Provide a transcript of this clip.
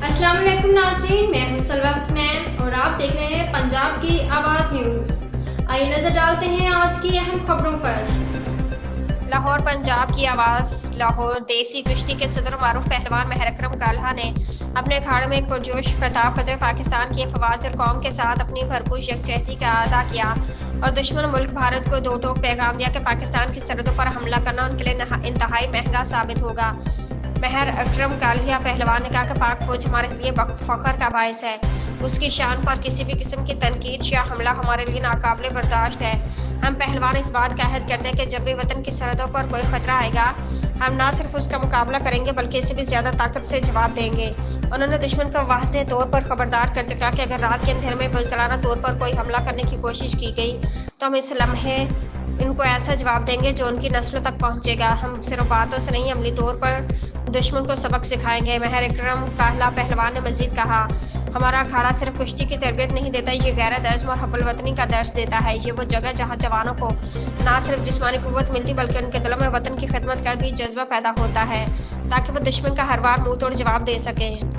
अस्सलाम वालेकुम नाज़रीन, मैं हूं सलवा हसनैन और आप देख रहे हैं पंजाब की आवाज़ न्यूज़। आइए नजर डालते हैं आज की अहम खबरों पर। लाहौर पंजाब की आवाज़। लाहौर देसी कुश्ती के सदर मारूफ पहलवान महर अकरम काल्हा ने अपने अखाड़े में एक पुरजोश खिताब करते हुए पाकिस्तान की अफवाज और कौम के साथ अपनी भरपूर यकजहती का अदा किया और दुश्मन मुल्क भारत को दो टोक पैगाम दिया कि पाकिस्तान की सरहदों पर हमला करना उनके लिए इंतहाई महंगा साबित होगा। महर अकरम काल्हिया पहलवान ने कहा कि पाक फौज हमारे लिए फख्र का बायस है। उसकी शान पर किसी भी किस्म की तनकीद या हमला हमारे लिए नाकाबिले बर्दाश्त है। हम पहलवान इस बात का अहद करते हैं कि जब भी वतन की सरहदों पर कोई खतरा आएगा, हम ना सिर्फ उसका मुकाबला करेंगे बल्कि इससे भी ज्यादा ताकत से जवाब देंगे। उन्होंने दुश्मन को वाज़ेह तौर पर खबरदार करते कहा कि अगर रात के अंधेरे में बुज़दिलाना तौर पर कोई हमला करने की कोशिश की गई तो हम इस लम्हे इनको ऐसा जवाब देंगे जो उनकी नस्लों तक पहुंचेगा। हम सिर्फ बातों से नहीं, अमली तौर पर दुश्मन को सबक सिखाएंगे। महर अकरम काल्हा पहलवान ने मजीद कहा, हमारा अखाड़ा सिर्फ कुश्ती की तरबियत नहीं देता, ये गैरत अज़्म और हब्बुल वतनी का दर्स देता है। ये वो जगह जहाँ जवानों को ना सिर्फ जिस्मानी कुव्वत मिलती बल्कि उनके दिलों में वतन की खिदमत का भी जज्बा पैदा होता है ताकि वो दुश्मन का हर बार मुंह तोड़ जवाब दे सकें।